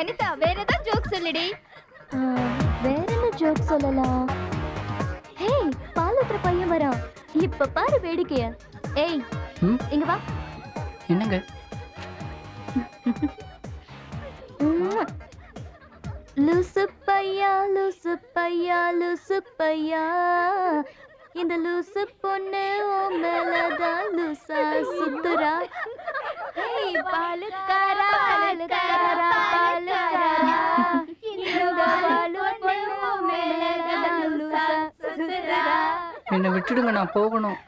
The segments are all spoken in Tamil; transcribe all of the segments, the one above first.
வனிதா வேற ஏதாவது ஜோக் சொல்லுடி. வேற என்ன ஜோக் சொல்லலாம்? ஹே, பால் ஊத்துற பையன் வரான். இப்ப பாரு வேடிக்கைய. ஏய், இங்க வா. என்னங்க? லூசு பையா, லூசு பையா, லூசு பையா, இந்த லூசு பொண்ணு ஓ மேலதான் லூசா சுத்துறா. ஏய் பாலுக்காரா பாலுக்காரா பாலுக்காரா இந்த பாலு பொண்ணு மேலதான் லூசா சுத்துறா. என்ன விட்டுடுங்க, நான் போகணும்.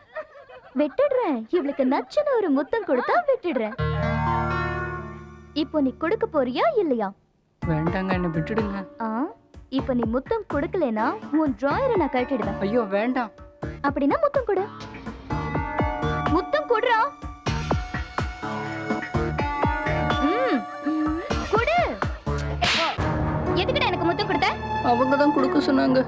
விட்டுடுறேன். இவளுக்கு நச்சுன்னு ஒரு முத்தம் கொடுத்தா விட்டுடுறேன். இப்போ நீ கொடுக்க போறியா இல்லையா? வேண்டாங்க, என்ன விட்டுடுங்க. இப்போ நீ முத்தம் கொடுக்கலனா உன் டிராயரை நான் கழட்டிடுவேன். ஐயோ வேண்டாம். அப்படின்னா முத்தம் கொடு. முத்தம் கொடுறா. கொடு. எதுக்குடா எனக்கு முத்தம் கொடுத்த? அவங்க தான் கொடுக்க சொன்னாங்க.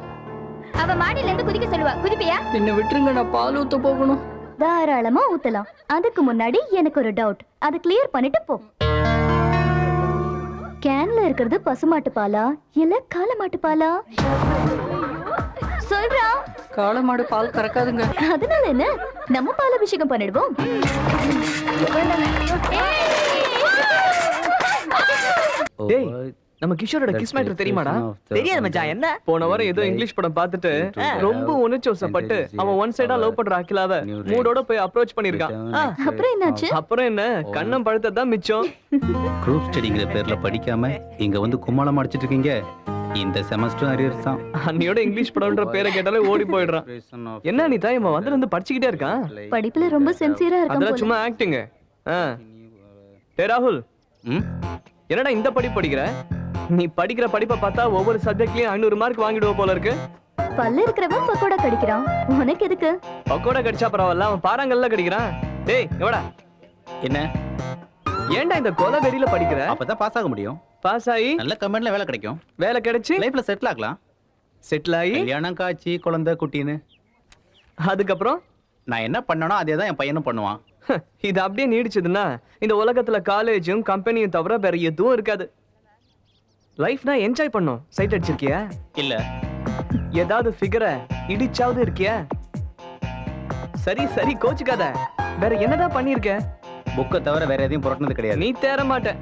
அவ மாடியில இருந்து குதிக்க சொல்லுவா, குதிப்பியா? என்ன விட்டுருங்க, நான் பால் ஊத்த போகணும். தாராளமா ஊத்தலாம். அதுக்கு முன்னாடி எனக்கு ஒரு டவுட், அதை கிளியர் பண்ணிட்டு போ. கேன்ல இருக்கிறது பசுமாட்டு பாலா இல்ல காளமாட்டு பாலா? சொல்றா. காளமாடு பால் கறக்காதுங்க. அதனால என்ன, நம்ம பால் அபிஷேகம் பண்ணிடுவோம். டேய், நம்ம கிஷோரோட கிஸ் மேட்டர் தெரியுமாடா? தெரியாது மச்சான். என்ன? போன வாரம் ஏதோ இங்கிலீஷ் படம் பார்த்துட்டு ரொம்ப உணர்ச்சிவசப்பட்டு அவன் ஒன் சைடா லவ் பண்ற அகிலாவ மூடோட போய் அப்ரோச் பண்ணிருக்கான். அப்புறம் என்னாச்சு? அப்புறம் என்ன, கண்ணம் பழுத்ததான் மிச்சம். குரூப் ஸ்டடிங்கிற பேர்ல படிக்காம இங்க வந்து கும்மாளம் அடிச்சிட்டு இருக்கீங்க. இந்த செமஸ்டர் அரியர்ஸ் தான். அன்னியோட இங்கிலீஷ் படம்ன்ற பேரை கேட்டாலே ஓடி போயிடுறான். என்ன நீ தாய் வந்ததுல இருந்து படிச்சுக்கிட்டே இருக்கான். படிப்புல ரொம்ப சின்சியரா இருக்கான். அதெல்லாம் சும்மா ஆக்டிங். டேய் ராகுல், என்னடா இந்த படிப்பு படிக்கிற? நீ படிக்கிற படிப்பை பார்த்தா ஒவ்வொரு சப்ஜெக்ட்லயும் 500 மார்க் வாங்கிடுவ போல இருக்கு. பல்ல இருக்கிறவன் பக்கோடா கடிக்கிறான், உனக்கு எதுக்கு? பக்கோடா கடிச்சா பரவாயில்ல, அவன் பாறாங்கல்ல கடிக்கிறான். டேய் எவடா? என்ன? ஏன்டா இந்த கொலை வெறியில படிக்கிற? அப்பதான் பாஸ் ஆக முடியும். பாஸ் ஆகி நல்ல கம்பெனில வேலை கிடைக்கும். வேலை கிடைச்சு லைஃப்ல செட்டில் ஆகலாம். செட்டில் ஆகி கல்யாணம் காட்சி குழந்தை குட்டின்னு. அதுக்கப்புறம் நான் என்ன பண்ணனோ அதே தான் என் பையனும் பண்ணுவான். இது அப்படியே நீடிச்சதுன்னா இந்த உலகத்துல காலேஜும் கம்பெனியும் தவிர வேற எதுவும் இருக்காது. லைஃப்னா என்ஜாய் பண்ணும். சைட் அடிச்சிருக்கியா? இல்ல. ஏதாவது ஃபிகரை இடிச்சாவது இருக்கியா? சரி சரி கோச்சுக்காத. வேற என்னதான் பண்ணிருக்க? புக்கை தவிர வேற எதையும் புரட்டினது கிடையாது. நீ தேர மாட்ட.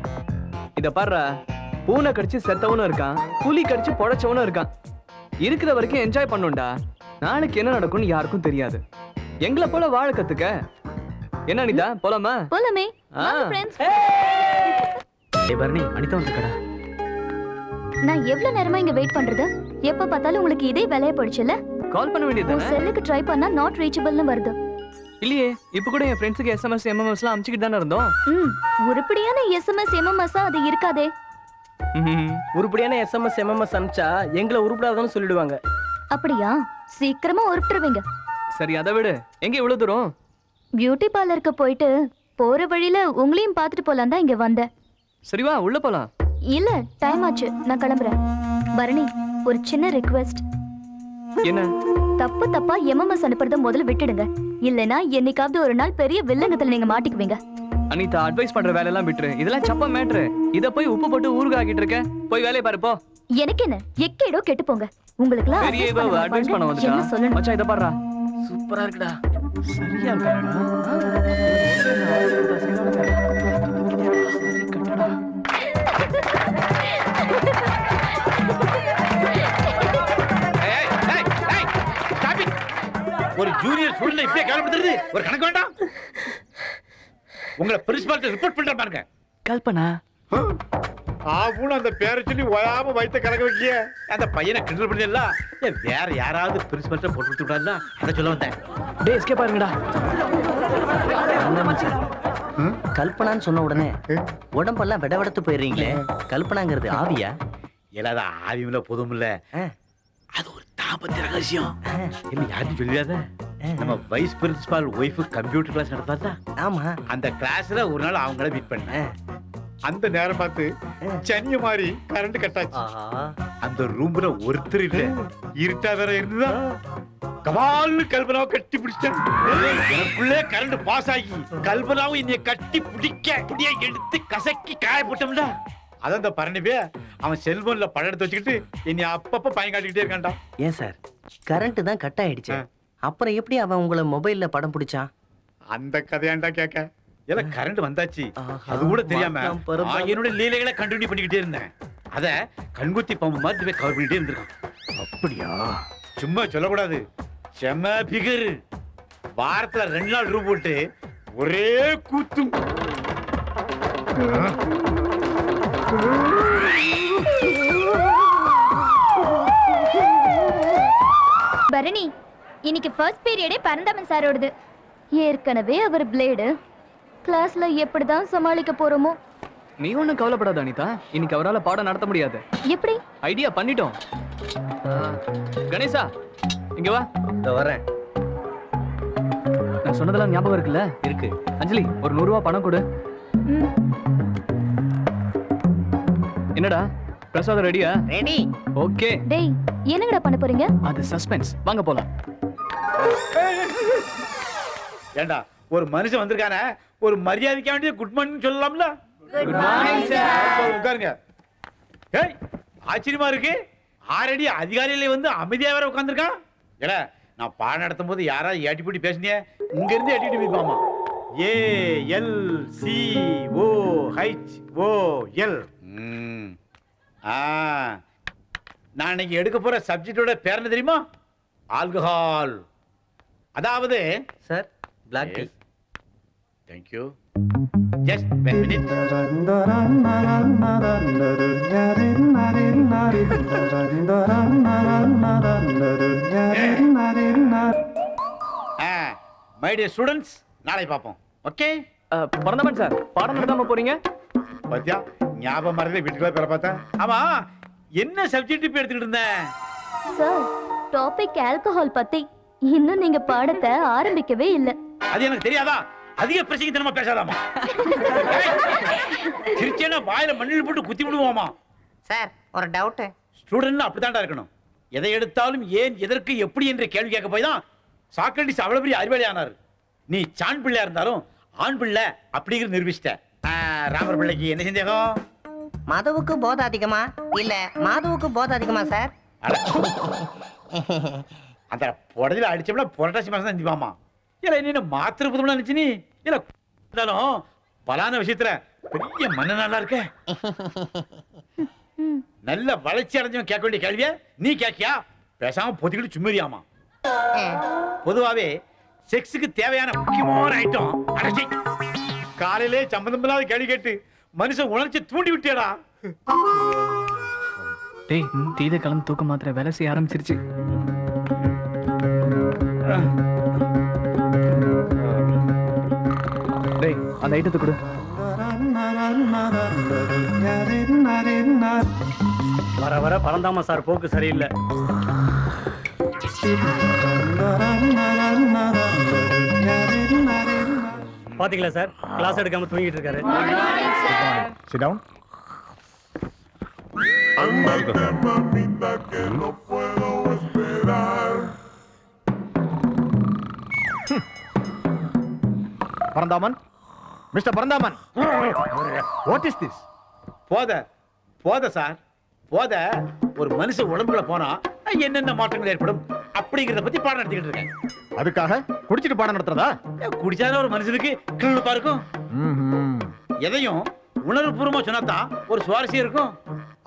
இத பாரு, பூனை கடிச்சு செத்தவனும் இருக்கான், புலி கடிச்சு பொழைச்சவனும் இருக்கான். இருக்கிற வரைக்கும் என்ஜாய் பண்ணுண்டா. நாளைக்கு என்ன நடக்கும்னு யாருக்கும் தெரியாது. எங்களை போல வாழ கத்துக்க. என்ன அனிதா, போலாமா? போலாமே. ஃப்ரெண்ட்ஸ், டேய் பர்னி, அனிதா வந்திருக்கடா. நான் எவ்வளவு நேரமா இங்க வெயிட் பண்றது? எப்ப பார்த்தாலும் உங்களுக்கு இதே வேலைய போடுச்சுல? கால் பண்ண வேண்டியதுதானே? செல்லுக்கு ட்ரை பண்ணா நாட் ரீச்சபிள்னு வருது. இல்லையே, இப்ப கூட என் ஃப்ரெண்ட்ஸ்க்கு எஸ்எம்எஸ் எம்எம்எஸ்லாம் அனுப்பிச்சிட்டு தானே இருந்தோம். உருப்படியான எஸ்எம்எஸ் எம்எம்எஸ் அது இருக்காதே. உருப்படியான எஸ்எம்எஸ் எம்எம்எஸ் அனுப்பிச்சா எங்களை உருப்படாதன்னு சொல்லிடுவாங்க. அப்படியா? சீக்கிரமா உருப்பிடுவீங்க. சரி அதை விடு, எங்க இவ்வளவு தூரம்? பியூட்டி பார்லருக்கு போயிட்டு போற வழியில உங்களையும் பார்த்துட்டு போலாம் தான் இங்க வந்தேன். சரி வா, உள்ள போலாம். இல்ல, டைம் ஆச்சு, நான் கிளம்புறேன். பரணி, ஒரு சின்ன ரிக்வெஸ்ட். என்ன? தப்பு தப்பா எம்எம்எஸ் அனுப்புறத முதல்ல விட்டுடுங்க. இல்லனா என்னைக்காவது ஒரு நாள் பெரிய வில்லங்கத்துல நீங்க மாட்டிக்குவீங்க. அனிதா, அட்வைஸ் பண்ற வேலையெல்லாம் விட்டுரு. இதெல்லாம் சப்ப மேட்ரு. இத போய் உப்பு போட்டு ஊறுகாய் ஆக்கிட்டு இருக்க. போய் வேலைய பாரு போ. எனக்கு என்ன, எக்கேடோ கெட்டு போங்க. உங்களுக்குலாம் பெரிய அட்வைஸ் பண்ண வந்துட்டா. என்ன சொல்லணும்? மச்சான் இத பாருடா. சூப்பரா இருக்குடா. சரியா இருக்காடா. ஒரு ஜூனியர் ஸ்டூடண்ட் இப்படியே கவலைப்படுறது ஒரு கணக்கு வேண்டாம். உங்களை பிரின்சிபால்ட்ட ரிப்போர்ட் பண்ற பாருங்க. கல்பனா ஆவுன்னு அந்த பேரை சொல்லி ஓயாம வயிற்ற கலக்க வைக்கிய அந்த பையனை கிண்டல் பண்ணிடலாம். வேற யாராவது பிரின்சிபால்ட்ட போட்டு கொடுத்து விடாதுன்னா அதை சொல்ல வந்தேன். டேய் எஸ்கேப் பாருங்கடா. கல்பனான்னு சொன்ன உடனே உடம்பெல்லாம் விடவெடுத்து போயிடுறீங்களே. கல்பனாங்கிறது ஆவியா? இல்லாத ஆவியும்ல பொதுமில்ல, அது ஒரு தாம்பத்திய ரகசியம். என்ன யாருன்னு சொல்லியாத? நம்ம vice principal wife computer class நடத்தாதா? ஆமா. அந்த கிளாஸ்ல ஒரு நாள் அவங்கள மீட் பண்ணேன். அந்த நேரம் பார்த்து சனிய மாதிரி கரண்ட் கட் ஆச்சு. அந்த ரூம்ல ஒருத்தர் இல்ல, இருட்டா வேற இருந்ததா. கபால்னு கல்பனாவை கட்டி பிடிச்சிட்டேன். எனக்குள்ளே கரண்ட் பாஸ் ஆகி கல்பனாவும் என்னைய கட்டி பிடிக்க புடிய எடுத்து கசக்கி காய போட்டோம்ல. அதான் இந்த பரணிபே அவன் செல்போன்ல படம் எடுத்து வச்சுக்கிட்டு என்னை அப்பப்ப பையன் காட்டிக்கிட்டே இருக்கான்டா. ஏன் சார் கரண்ட் தான் கட் ஆயிடுச்சு, அப்புறம் எப்படி அவன் உங்களை மொபைல்ல படம் பிடிச்சான்? அந்த கதையாண்டா கேட்க. எல்லாம் கரண்ட் வந்தாச்சு, ஆஹா, அது கூட தெரியாம மாற்றம் பெரும் நான் என்னோட லீலைகளை கண்டினியூ பண்ணிக்கிட்டே இருந்தேன். அத கண்குத்தி பாம்பு மாதிரி போய் கவர் பண்ணிட்டே இருந்திருக்கான். அப்படியா? சும்மா சொல்லக்கூடாது. செம பிகர். வாரத்துல 2 நாள் ரூம் போட்டு ஒரே கூத்தும். பரணி, இன்னைக்கு ஃபர்ஸ்ட் பீரியடே பரந்தாமன் சாரோடது. ஏற்கனவே அவர் பிளேடு. கிளாஸ்ல எப்படிதான் சமாளிக்க போறோமோ? நீ ஒன்றும் கவலைப்படாத அனிதா, இன்னைக்கு அவரால் பாடம் நடத்த முடியாது. எப்படி? ஐடியா பண்ணிட்டோம். கணேசா இங்க வா. வரேன். நான் சொன்னதெல்லாம் ஞாபகம் இருக்குல்ல? இருக்கு. அஞ்சலி, ஒரு 100 ரூபாய் பணம் கொடு. என்னடா பிரசாதம் ரெடியா? ரெடி. ஓகே. டேய், என்னங்கடா பண்ண போறீங்க? அது சஸ்பென்ஸ். வாங்க போலாம். ஏண்டா ஒரு மனுஷன் வந்திருக்கானே, ஒரு மரியாதைக்க வேண்டிய குட் மார்னிங் சொல்லலாம்ல? Good morning sir. உட்காருங்க. ஏய், ஆச்சரியமா இருக்கு. 6 அடி அதிகாரியில வந்து அமைதியா வேற உட்கார்ந்திருக்கான். ஏல, நான் பாடம் நடத்தும் போது யாராவது ஏட்டிப்படி பேசுனியே, இங்க இருந்து ஏட்டிட்டு போய்ப்பாமா. ALCOHOL. நான் இன்னைக்கு எடுக்க போற சப்ஜெக்டோட பேர் என்ன தெரியுமா? ஆல்கஹால். அதாவது sir, black tea. Thank you. Just 1 minute. My dear students, நாளை பார்ப்போம். ஓகே? பரந்தாமன் சார், பாடம் நடத்தாம போறீங்க? பாத்தியா, ஞாபகம் மறந்தே வீட்டுக்குள்ள பேர பார்த்தேன். ஆமா, என்ன சப்ஜெக்ட் இப்ப எடுத்துக்கிட்டு இருந்தேன்? சார், டாபிக் ஆல்கஹால் பத்தி. இன்னும் நீங்க பாடத்தை ஆரம்பிக்கவே இல்ல. அது எனக்கு தெரியாதா? அதிக பிரச்சனை பேசாதாமா. திருச்சேனா வாயில மண்ணில் போட்டு குத்தி விடுவோமா? சார், ஒரு டவுட். ஸ்டூடெண்ட் அப்படித்தான்டா இருக்கணும். எதை எடுத்தாலும் ஏன், எதற்கு, எப்படி என்ற கேள்வி கேட்க போய் தான் சாக்ரட்டிஸ் அவ்வளவு பெரிய அறிவாளி ஆனார். நீ சான் பிள்ளையா இருந்தாலும் ஆண் பிள்ளை அப்படிங்கிற நிரூபிச்சிட்ட. ராமர் பிள்ளைக்கு என்ன சந்தேகம்? மதுவுக்கு போதை அதிகமா இல்ல மாதுவுக்கு போதை அதிகமா சார்? அந்த புடதில அடிச்சோம்னா புரட்டாசி மாசம் தான் நிப்பாமா. இல்ல என்ன மாத்திரை புதுமணா நினைச்சு நீ இல்ல இருந்தாலும் பலான விஷயத்துல பெரிய மன்ன நல்லா இருக்க. நல்ல வளர்ச்சி அடைஞ்சவன் கேட்க வேண்டிய கேள்விய நீ கேட்கியா? பேசாம பொத்திக்கிட்டு சும்மறியாமா. பொதுவாவே செக்ஸுக்கு தேவையான முக்கியமான ஐட்டம் அடைச்சி காலையிலே சம்பந்தம் இல்லாத கேள்வி கேட்டு மனுஷன் உணர்ச்சி தூண்டி விட்டியடா. டேய், தீத கலந்து தூக்க மாத்திரை வேலை செய்ய ஆரம்பிச்சிருச்சு. டேய், அந்த ஐட்டத்தை கொடு. வர வர பரந்தாம சார் போக்கு சரியில்லை. பாத்தீங்களா சார், கிளாஸ் எடுக்காம தூங்கிட்டு இருக்காரு. Sit down. Paranthaman, mister Paranthaman, what is this? போத சார், போத ஒரு மனுஷன் உடம்புல போனா என்னென்ன மாற்றங்கள் ஏற்படும் அப்படிங்கறத பத்தி பாடம் நடத்திக்கிட்டு இருக்கேன். அதுக்காக குடிச்சிட்டு பாடம் நடத்துறதா? குடிச்சாலும் ஒரு மனுஷனுக்கு கிளம்பா இருக்கும். எதையும் உணர்வுபூர்வமா சொன்னாதான் ஒரு சுவாரஸ்யம் இருக்கும்.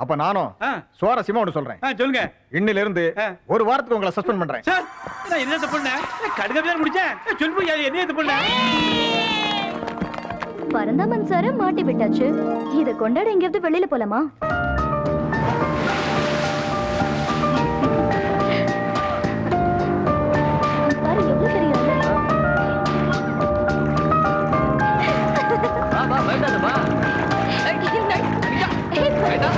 அப்ப நானும் சுவாரஸ்யமா ஒன்று சொல்றேன். சொல்லுங்க. இன்னில இருந்து ஒரு வாரத்துக்கு உங்களை சஸ்பெண்ட் பண்றேன். சார், நான் என்ன தப்பு பண்ணேன்? கடுகமையா முடிச்சேன். சொல்லுங்க, என்ன தப்பு பண்ணேன்? பரந்தாமன் சார மாட்டி விட்டாச்சு. இத கொண்டாட எங்கேயாவது வெளியில போலாமா? பாரு, எவ்வளவு பெரிய ஆளு. வா வா, வேண்டாம் வா. வேண்டாம்.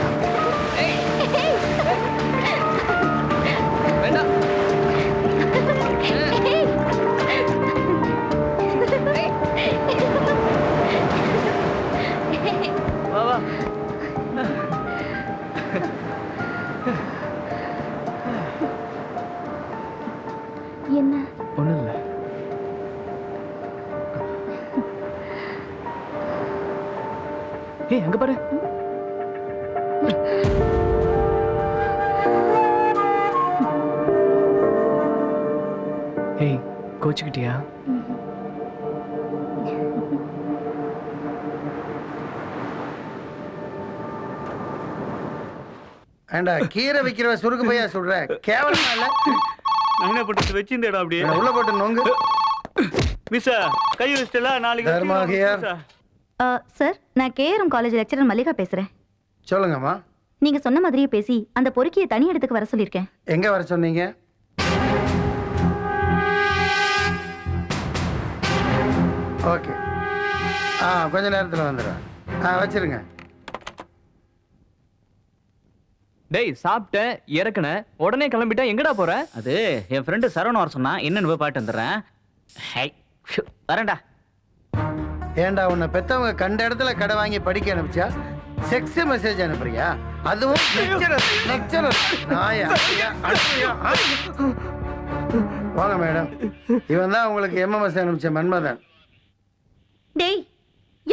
ஏய், வேண்டாம். வா வா. என்ன? ஒண்ணும் இல்ல. ஏய், அங்க பாரு. கோச்சுக்கிட்டியா? ஏண்டா கீரை வைக்கிறவ சுருக்கு பையா சொல்ற கேவலமா இல்ல? நான் என்ன பண்றது வச்சிருந்தேடா அப்படியே உள்ள போட்டு நொங்கு. மிஸ்ஸா கை வச்சிட்டல நாளைக்கு தர்மாகியார். சார் நான் கேஆர்எம் காலேஜ் லெக்சரர் மல்லிகா பேசுறேன். சொல்லுங்கம்மா. நீங்க சொன்ன மாதிரியே பேசி அந்த பொறுக்கியை தனி இடத்துக்கு வர சொல்லியிருக்கேன். எங்க வர சொன்னீங்க? ஓகே. கொஞ்ச நேரத்துல வந்துடுறேன். வச்சிருங்க. டேய் சாப்பிட்ட இறக்குன உடனே கிளம்பிட்டா எங்கடா போற? அது என் ஃப்ரெண்டு சரவண வர சொன்னா என்னன்னு போய் பாட்டு வந்துடுறேன். வரேன்டா. ஏண்டா உன்னை பெத்தவங்க கண்ட இடத்துல கடை வாங்கி படிக்க அனுப்பிச்சா செக்ஸ் மெசேஜ் அனுப்புறியா? அதுவும் லெக்சரர் நாயா? வாங்க மேடம். இவன் தான் உங்களுக்கு எம்எம்எஸ் அனுப்பிச்ச மன்மதன். டேய்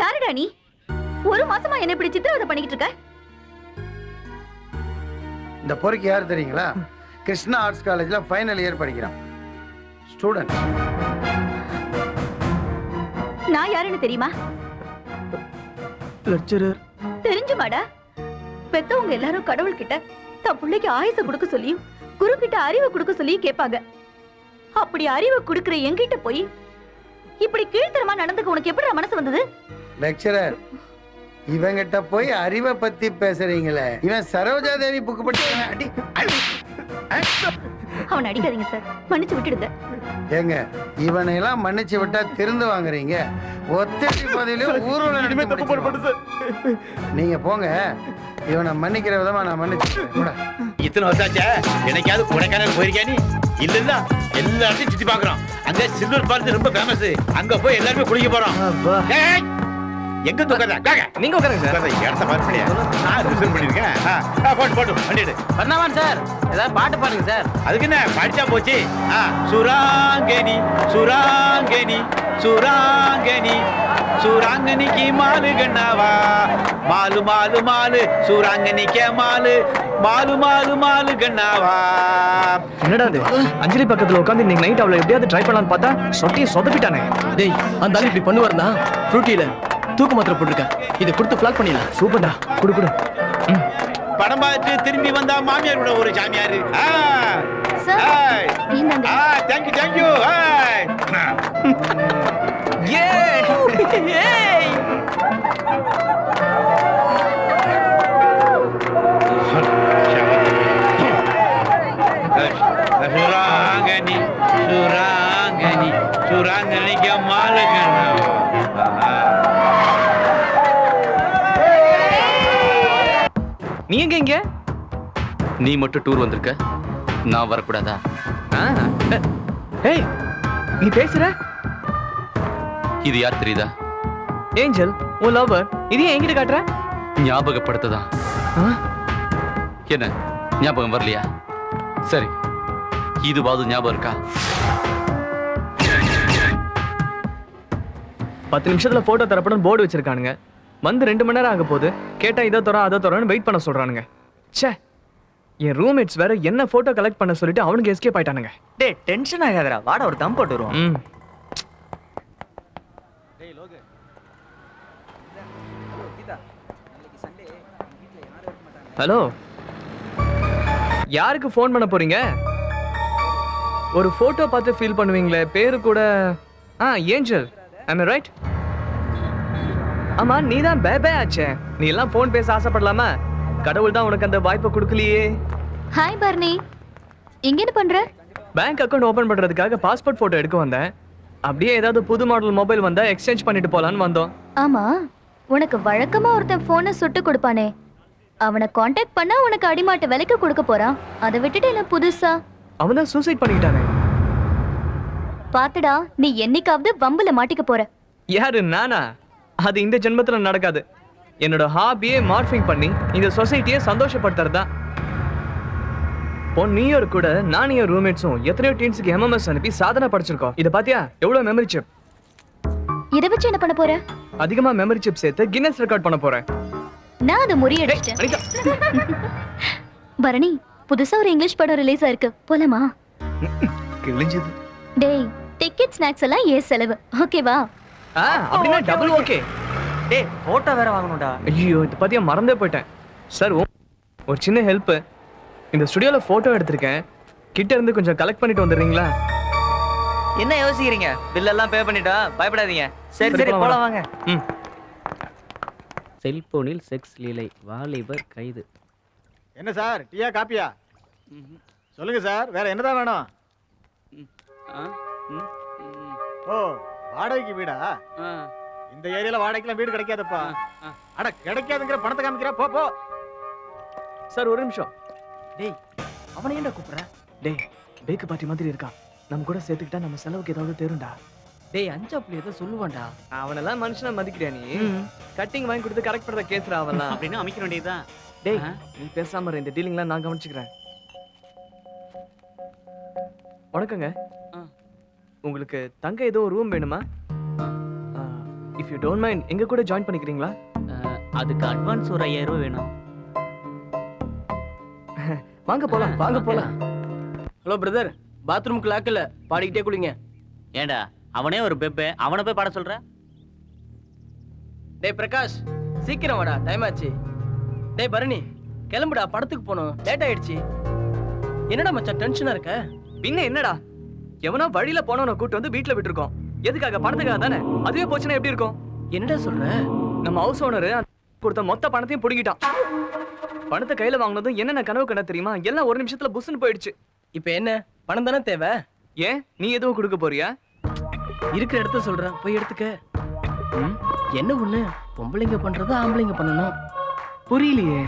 யாருடா நீ? ஒரு மாசமா என்ன இப்படி சித்திரவதை பண்ணிக்கிட்டு இருக்க? இந்த பொறுக்கி யார் தெரியுங்களா? கிருஷ்ணா ஆர்ட்ஸ் காலேஜ்ல ஃபைனல் இயர் படிக்கிறான் ஸ்டூடெண்ட். நான் யாருன்னு தெரியுமா? லெக்சரர். தெரிஞ்சுமாடா. பெத்தவங்க எல்லாரும் கடவுள் கிட்ட தன் பிள்ளைக்கு ஆயுச கொடுக்க சொல்லியும் குரு கிட்ட அறிவை கொடுக்க சொல்லியும் கேட்பாங்க. அப்படி அறிவை கொடுக்கிற என்கிட்ட போய் இப்படி கீழ்த்தரமா நடந்துக்க உனக்கு எப்படி மனசு வந்தது? லெக்சரர் இவங்கிட்ட போய் அறிவை பத்தி பேசுறீங்களே. இவன் சரோஜா தேவி புக்கு படிச்சு அவனை அடிக்காதீங்க சார், மன்னிச்சு விட்டுடுங்க. ஏங்க இவனை எல்லாம் மன்னிச்சு விட்டா திருந்து வாங்குறீங்க. ஒத்தடி பதிலும் ஊர்வலம் நடத்தி நீங்க போங்க. இவனை மன்னிக்கிற விதமா நான் மன்னிச்சு. இத்தனை வருஷாச்சா எனக்காவது கொடைக்கானல் போயிருக்கியா நீ? இல்ல இல்ல எல்லா இடத்தையும் சுத்தி பாக்குறோம். அங்க சில்வர் பார்த்து ரொம்ப ஃபேமஸ். அங்க போய் எல்லாருமே குளிக்க போறோம். எங்க தூக்காத நீங்க உட்காருங்க சார். இடத்த பார்ப்பனியா? நான் ரிசர்வ் பண்ணிருக்கேன். போட்டு வண்டி எடு. பண்ணாமான் சார் ஏதாவது பாட்டு பாடுங்க சார். அதுக்கு என்ன படிச்சா போச்சு. சுராங்கனி சுராங்கனி சுராங்கனி சுராங்கனிக்கு மாலு கண்ணாவா மாலு மாலு மாலு சுராங்கனிக்க மாலு மாலு மாலு மாலு கண்ணாவா. என்னடா இது? அஞ்சலி பக்கத்துல உட்காந்து இன்னைக்கு நைட் அவளை எப்படியாவது ட்ரை பண்ணலாம்னு பார்த்தா சொட்டியை சொதப்பிட்டானே. டேய் அந்த ஆளு இப்படி பண்ணுவாருனா ஃப்ரூட்டியில தூக்கு மாத்திரை போட்டிருக்கேன். இதை கொடுத்து ஃபிளாக் பண்ணிடலாம். சூப்பர்டா. குடு குடு. படம் பார்த்து திரும்பி வந்தா மாமியார் கூட ஒரு சாமியாரு. Thank you thank you. சுராங்கனி சுராங்கனி சுராங்கனிக்க மாலுகண்ணா. நீ எங்க இங்க? நீ மட்டும் டூர் வந்திருக்க, நான் வரக்கூடாதா? ஏய் நீ பேசுற? இது யார் தெரியுதா? ஏஞ்சல், உன் லவர். இது ஏன் என்கிட்ட காட்டுற? ஞாபகப்படுத்ததா? என்ன ஞாபகம் வரலையா? சரி, இதுவாது ஞாபகம் இருக்கா? 10 நிமிஷத்துல போட்டோ தரப்படும் போர்டு வச்சிருக்கானுங்க. வந்து 2 மணி நேரம் ஆக போகுது. கேட்டா இதை தரோம் அதை தரோன்னு வெயிட் பண்ண சொல்றானுங்க. ச்சே, என் ரூம்மேட்ஸ் வேற என்ன போட்டோ கலெக்ட் பண்ண சொல்லிட்டு அவனுக்கு எஸ்கேப் ஆயிட்டானுங்க. டேய் டென்ஷன் ஆகாதடா, வாடா ஒரு தம் போட்டு வருவோம். ஹலோ, யாருக்கு ஃபோன் பண்ண போறீங்க? ஒரு போட்டோ பார்த்து ஃபீல் பண்ணுவீங்களே, பேரு கூட ஏஞ்சல். am I right? ஆமா, நீ தான் பேபே ஆச்சே. நீ எல்லாம் ஃபோன் பேச ஆசைப்படலாமா? கடவுள் தான் உனக்கு அந்த வாய்ப்பை கொடுக்கலையே. ஹாய் பர்னி, இங்க என்ன பண்ற? பேங்க் அக்கவுண்ட் ஓபன் பண்றதுக்காக பாஸ்போர்ட் போட்டோ எடுக்க வந்தேன். அப்படியே ஏதாவது புது மாடல் மொபைல் வந்தா எக்ஸ்சேஞ்ச் பண்ணிட்டு போலான்னு வந்தோம். ஆமா, உனக்கு வழக்கமா ஒருத்தன் போனை சுட்டு கொடுப்பானே, அவனை காண்டாக்ட் பண்ணா உனக்கு அடிமாட்டு விலைக்கு கொடுக்க போறான். அதை விட்டுட்டு என்ன புதுசா? அவன் தான் சூசைட் பண்ணிக்கிட்டானே. பாத்துடா, நீ என்னைக்காவது வம்புல மாட்டிக்க போற. யாரு, நானா? அது இந்த ஜென்மத்துல நடக்காது. என்னோட ஹாபியே மார்ஃபிங் பண்ணி இந்த சொசைட்டியை சந்தோஷப்படுத்துறதா. நியூ கூட நானும் என் ரூம்மேட்ஸும் எத்தனையோ டீன்ஸுக்கு எம்எம்எஸ் அனுப்பி சாதனை படிச்சிருக்கோம். இதை பாத்தியா? எவ்வளவு மெமரி சிப். இதை வச்சு என்ன பண்ண போற? அதிகமா மெமரி சிப் சேர்த்து கின்னஸ் ரெக்கார்ட் பண்ண போறேன். நான் அதை முறியடிச்சிட்டேன். பரணி, புதுசா ஒரு இங்கிலீஷ் படம் ரிலீஸ் ஆயிருக்கு, போலாமா? கிழிஞ்சது. டேய், டிக்கெட் ஸ்நாக்ஸ் எல்லாம் ஏ செலவு ஓகேவா? அப்படின்னா டபுள் ஓகே. டேய் போட்டோ வேற வாங்கணும்டா. ஐயோ இது பத்தியா மறந்தே போயிட்டேன். சார் ஒரு சின்ன ஹெல்ப். இந்த ஸ்டுடியோல போட்டோ எடுத்திருக்கேன். கிட்ட இருந்து கொஞ்சம் கலெக்ட் பண்ணிட்டு வந்துடுறீங்களா? என்ன யோசிக்கிறீங்க? பில் எல்லாம் பே பண்ணிட்டா, பயப்படாதீங்க. சரி சரி போலாம் வாங்க. செல்போனில் செக்ஸ் லீலை, வாலிபர் கைது. என்ன சார், டீயா காப்பியா? சொல்லுங்க சார், வேற என்னதான் வேணும்? ஓ, வாடகைக்கு வீடா? இந்த ஏரியால வாடகைக்குலாம் வீடு கிடைக்காதப்பா. அட கிடைக்காதுங்கிற பணத்தை காமிக்கிறா, போ போ. சார் ஒரு நிமிஷம். டேய் அவனை ஏன்டா கூப்பிடுற? டேய் பேக்கு பாட்டி மாதிரி இருக்கா, நம்ம கூட சேர்த்துக்கிட்டா நம்ம செலவுக்கு ஏதாவது தேரும்டா. டேய் அஞ்சாப்ல ஏதோ சொல்லுவான்டா. அவனெல்லாம் மனுஷனா மதிக்கிறியா நீ? கட்டிங் வாங்கி கொடுத்து கரெக்ட் பண்றத கேஸ்ரா அவன்லாம். அப்படின்னு அமைக்க வேண்டியதுதான். டேய் நீ பேசாம இரு, இந்த டீலிங்லாம் நான் கவனிச்சுக்கிறேன். வணக்கங்க. உங்களுக்கு தங்க ஏதோ ரூம் வேணுமா? இஃப் யூ டோன்ட் மைண்ட் எங்க கூட ஜாயின் பண்ணிக்கிறீங்களா? அதுக்கு அட்வான்ஸ் ஒரு 5000 ரூபாய் வேணும். வாங்க போலாம், வாங்க போலாம். ஹலோ பிரதர், பாத்ரூமுக்கு லாக் இல்ல, பாடிக்கிட்டே குளிங்க. ஏண்டா அவனே ஒரு பெப்பே, அவனை போய் பாட சொல்ற? டேய் பிரகாஷ் சீக்கிரம் வாடா, டைம் ஆச்சு. டேய் பரணி கிளம்புடா, படத்துக்கு போகணும், லேட் ஆயிடுச்சு. என்னடா மச்சான் டென்ஷனா இருக்க? பின்ன என்னடா, எவனோ வழியில போனவனை கூட்டு வந்து வீட்டுல விட்டுருக்கோம். எதுக்காக? பணத்துக்காக தானே. அதுவே போச்சுன்னா எப்படி இருக்கும்? என்னடா சொல்ற? நம்ம ஹவுஸ் ஓனர் கொடுத்த மொத்த பணத்தையும் புடுங்கிட்டான். பணத்தை கையில வாங்கினதும் என்னென்ன கனவு கண்ட தெரியுமா? எல்லாம் ஒரு நிமிஷத்துல புஸ்ன்னு போயிடுச்சு. இப்ப என்ன பணம் தானே தேவை? ஏன் நீ எதுவும் கொடுக்க போறியா? இருக்கிற இடத்த சொல்றேன், போய் எடுத்துக்க. என்ன ஒண்ணு, பொம்பளைங்க பண்றது ஆம்பளைங்க பண்ணணும். புரியலையே.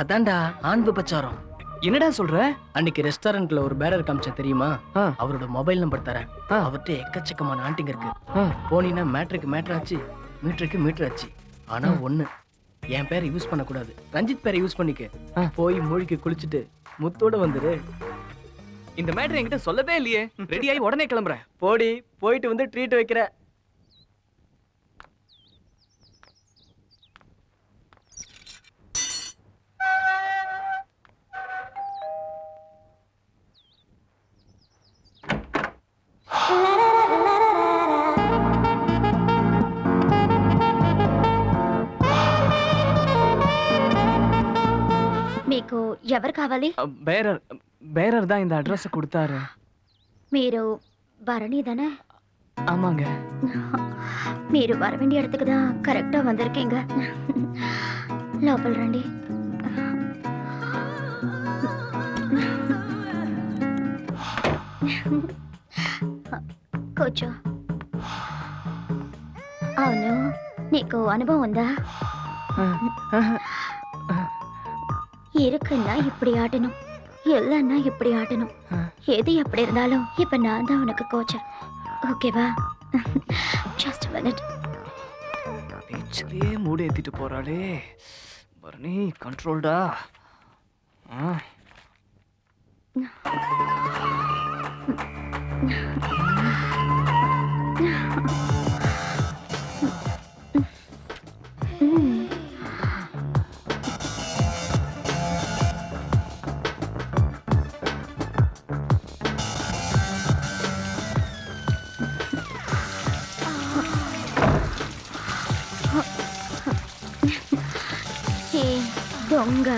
அதான்டா ஆண் விபச்சாரம். என்னடா சொல்ற? அன்னைக்கு ரெஸ்டாரண்ட்ல ஒரு பேரர் காமிச்சா தெரியுமா? அவரோட மொபைல் நம்பர் தரேன். அவர்கிட்ட எக்கச்சக்கமான ஆண்டிங்க இருக்கு. போனீங்கன்னா மேட்ருக்கு மேட்ரு ஆச்சு, மீட்டருக்கு மீட்டர் ஆச்சு. ஆனா ஒண்ணு, என் பேரை யூஸ் பண்ண கூடாது, ரஞ்சித் பேரை யூஸ் பண்ணிக்க. போய் மூழ்கி குளிச்சுட்டு முத்தோட வந்துரு. இந்த மேட்டர் என்கிட்ட சொல்லவே இல்லையே. ரெடி ஆகி உடனே கிளம்புறேன். போடி, போயிட்டு வந்து ட்ரீட் வைக்கிற. మీకు ఎవరు కావాలి? பேரர் தான் இந்த அட்ரஸ் கொடுத்தாரு. మీరు భరణిதானே? ஆமாங்க. మీరు வர வேண்டிய இடத்துக்கு தான் கரெக்டா வந்திருக்கீங்க. లోపల రండి. కూర్చో. అవును, నీకు అనుభవం ఉందా? இருக்குன்னா இப்படி ஆட்டணும், இல்லைன்னா இப்படி ஆட்டணும். எது எப்படி இருந்தாலும் இப்ப நான் தான் உனக்கு கோச். ஓகேவா? Just minute. பேச்சிலேயே மூடி ஏத்திட்டு போறாளே பரணி, கண்ட்ரோல்டா. దొంగ.